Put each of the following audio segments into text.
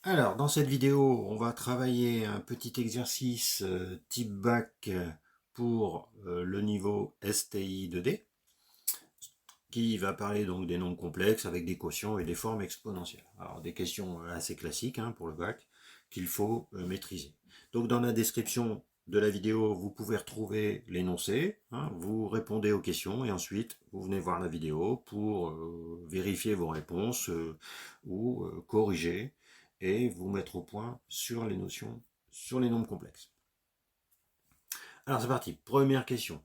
Alors, dans cette vidéo, on va travailler un petit exercice type bac pour le niveau STI 2D, qui va parler donc des nombres complexes avec des quotients et des formes exponentielles. Alors, des questions assez classiques pour le bac qu'il faut maîtriser. Donc, dans la description de la vidéo, vous pouvez retrouver l'énoncé, vous répondez aux questions et ensuite vous venez voir la vidéo pour vérifier vos réponses ou corriger et vous mettre au point sur les notions, sur les nombres complexes. Alors c'est parti, première question.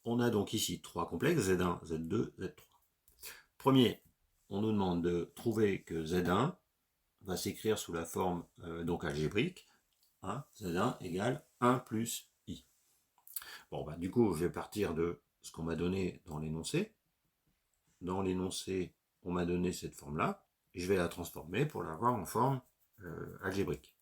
On a donc ici trois complexes, Z1, Z2, Z3. Premier, on nous demande de trouver que Z1 va s'écrire sous la forme donc algébrique, Z1 égale 1 plus I. Bon, bah, du coup, je vais partir de ce qu'on m'a donné dans l'énoncé. Dans l'énoncé, on m'a donné cette forme-là, et je vais la transformer pour l'avoir en forme algébrique.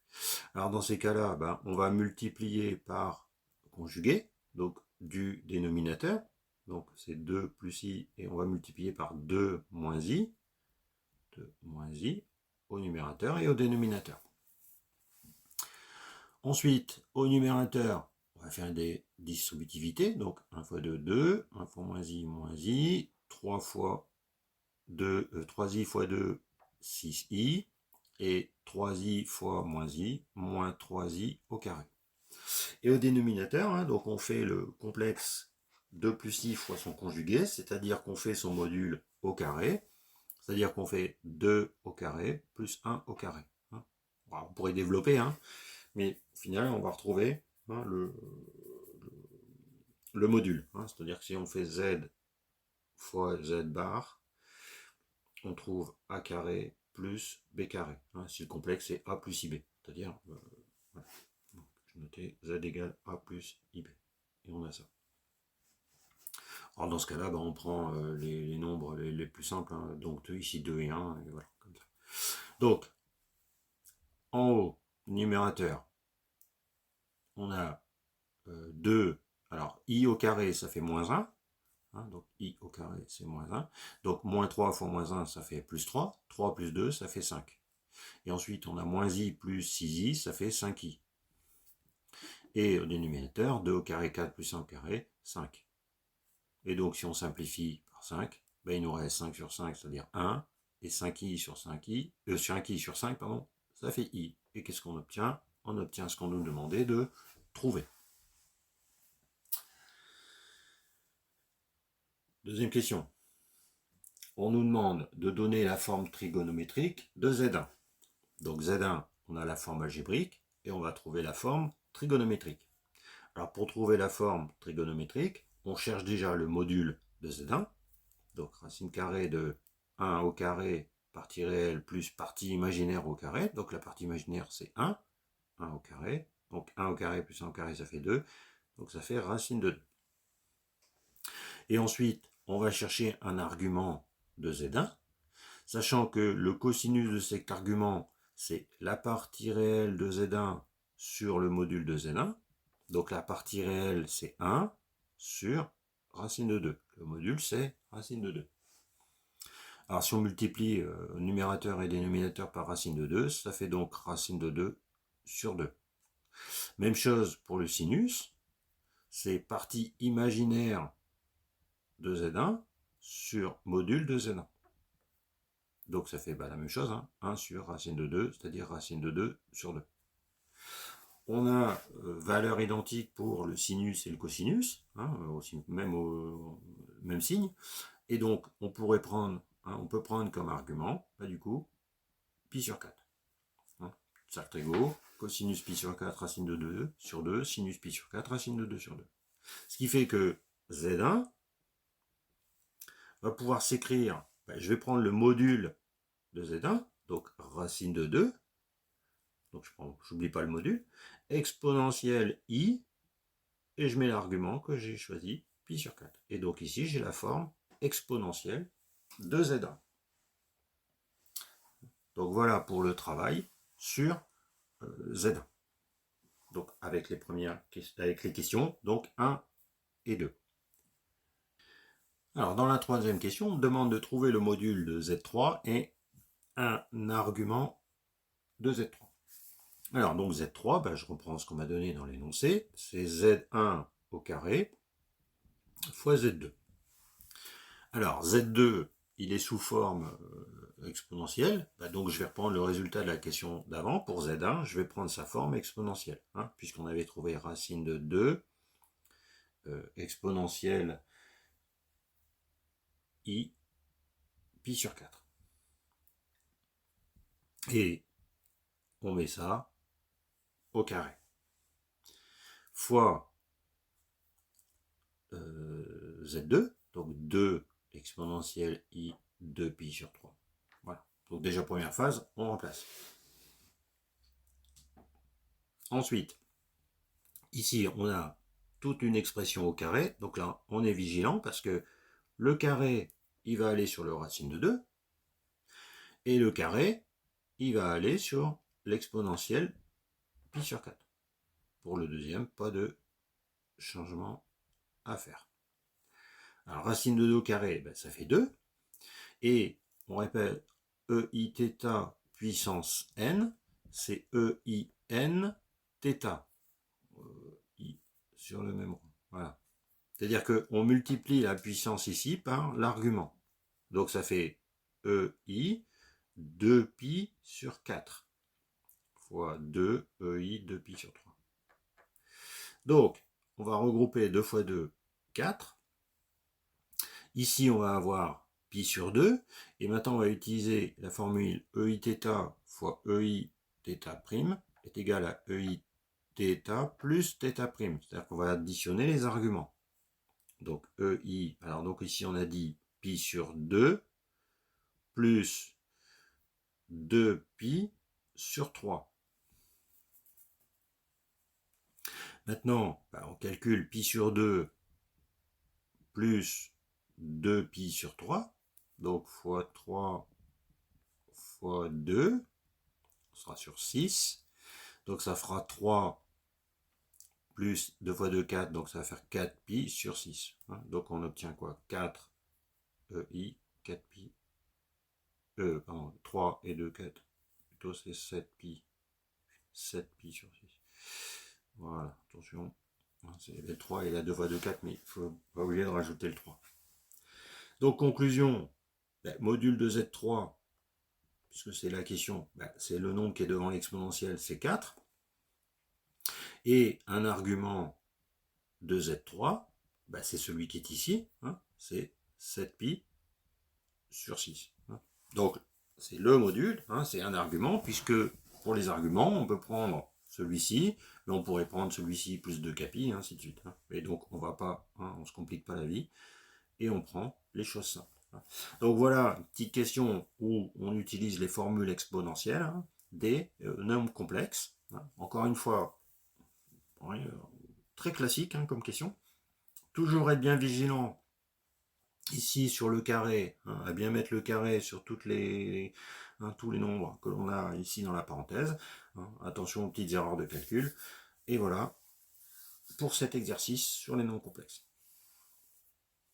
Alors dans ces cas-là, ben, on va multiplier par conjugué, donc du dénominateur, donc c'est 2 plus i, et on va multiplier par 2 moins i au numérateur et au dénominateur. Ensuite, au numérateur, on va faire des distributivités, donc 1 fois 2, 2, 1 fois moins i, 3 fois 2, 3i fois 2, 6i, et 3i fois moins 3i au carré. Et au dénominateur, donc on fait le complexe 2 plus i fois son conjugué, c'est-à-dire qu'on fait son module au carré, c'est-à-dire qu'on fait 2 au carré plus 1 au carré. On pourrait développer, mais au final, on va retrouver le module. C'est-à-dire que si on fait z fois z bar, on trouve a carré plus b carré. Si le complexe est a plus ib, c'est-à-dire, voilà. Je notais z égale a plus ib. Et on a ça. Alors dans ce cas-là, on prend les nombres les plus simples, donc ici 2 et 1, et voilà, comme ça. Donc, en haut, numérateur, on a 2, alors i au carré, ça fait moins 1, donc i au carré, c'est moins 1, donc moins 3 fois moins 1, ça fait plus 3, 3 plus 2, ça fait 5. Et ensuite, on a moins i plus 6i, ça fait 5i. Et au dénominateur, 2 au carré, 4 plus 1 au carré, 5. Et donc, si on simplifie par 5, il nous reste 5 sur 5, c'est-à-dire 1, et 5i sur 5i, 5i sur 5, pardon, ça fait i. Et qu'est-ce qu'on obtient? On obtient ce qu'on nous demandait de trouver. Deuxième question. On nous demande de donner la forme trigonométrique de Z1. Donc Z1, on a la forme algébrique, et on va trouver la forme trigonométrique. Alors pour trouver la forme trigonométrique, on cherche déjà le module de Z1, donc racine carrée de 1 au carré, partie réelle plus partie imaginaire au carré, donc la partie imaginaire c'est 1 au carré, donc 1 au carré plus 1 au carré ça fait 2, donc ça fait racine de 2. Et ensuite, on va chercher un argument de Z1, sachant que le cosinus de cet argument, c'est la partie réelle de Z1 sur le module de Z1, donc la partie réelle c'est 1 sur racine de 2, le module c'est racine de 2. Alors si on multiplie numérateur et dénominateur par racine de 2, ça fait donc racine de 2 sur 2. Même chose pour le sinus, c'est partie imaginaire de Z1 sur module de Z1. Donc ça fait la même chose, 1 sur racine de 2, c'est-à-dire racine de 2 sur 2. On a valeur identique pour le sinus et le cosinus, même signe. Et donc on pourrait prendre, on peut prendre comme argument, du coup, pi sur 4. Cercle trigo, cosinus pi sur 4, racine de 2 sur 2, sinus pi sur 4, racine de 2 sur 2. Ce qui fait que Z1 va pouvoir s'écrire, je vais prendre le module de Z1, donc racine de 2, donc j'oublie pas le module, exponentielle i, et je mets l'argument que j'ai choisi, pi sur 4. Et donc ici, j'ai la forme exponentielle de Z1. Donc voilà pour le travail sur Z1. Donc avec les questions, donc 1 et 2. Alors dans la troisième question, on demande de trouver le module de Z3 et un argument de Z3. Alors, donc Z3, ben, je reprends ce qu'on m'a donné dans l'énoncé, c'est Z1 au carré fois Z2. Alors, Z2, il est sous forme exponentielle, ben, donc je vais reprendre le résultat de la question d'avant. Pour Z1, je vais prendre sa forme exponentielle, hein, puisqu'on avait trouvé racine de 2, exponentielle I, pi sur 4. Et on met ça au carré. Fois Z2, donc 2 exponentielle I 2 pi sur 3. Voilà. Donc déjà première phase, on remplace. Ensuite, ici on a toute une expression au carré, donc là on est vigilant parce que le carré il va aller sur le racine de 2 et le carré il va aller sur l'exponentielle pi sur 4. Pour le deuxième, pas de changement à faire. Alors racine de 2 au carré, ben, ça fait 2. Et on répète, EI θ puissance n, c'est EIN θ. I sur le même rond. Voilà. C'est-à-dire qu'on multiplie la puissance ici par l'argument. Donc ça fait EI 2pi sur 4 fois 2 EI 2pi sur 3. Donc, on va regrouper 2 fois 2, 4. Ici, on va avoir pi sur 2. Et maintenant, on va utiliser la formule EIθ fois EIθ' est égal à EIθ plus θ'. C'est-à-dire qu'on va additionner les arguments. Donc, EI, alors donc ici, on a dit pi sur 2 plus 2pi sur 3. Maintenant, on calcule pi sur 2 plus 2pi sur 3. Donc, fois 3 fois 2, on sera sur 6. Donc, ça fera 3 plus 2 fois 2, 4. Donc, ça va faire 4pi sur 6. Donc, on obtient quoi? 4 EI, 4pi. 3 et 2, 4. Plutôt, c'est 7pi. 7pi sur 6. Voilà, attention. C'est le 3 et la 2 fois 2, 4, mais il ne faut pas oublier de rajouter le 3. Donc, conclusion, module de Z3, puisque c'est la question, c'est le nombre qui est devant l'exponentielle, c'est 4. Et un argument de Z3, c'est celui qui est ici, c'est 7pi sur 6. Donc, c'est le module, c'est un argument, puisque pour les arguments, on peut prendre celui-ci, mais on pourrait prendre celui-ci plus 2 capi, ainsi de suite. Et donc, on va pas, on se complique pas la vie, et on prend les choses simples. Donc voilà, une petite question où on utilise les formules exponentielles des nombres complexes. Encore une fois, très classique comme question. Toujours être bien vigilant ici sur le carré, à bien mettre le carré sur tous les nombres que l'on a ici dans la parenthèse. Attention aux petites erreurs de calcul. Et voilà pour cet exercice sur les nombres complexes.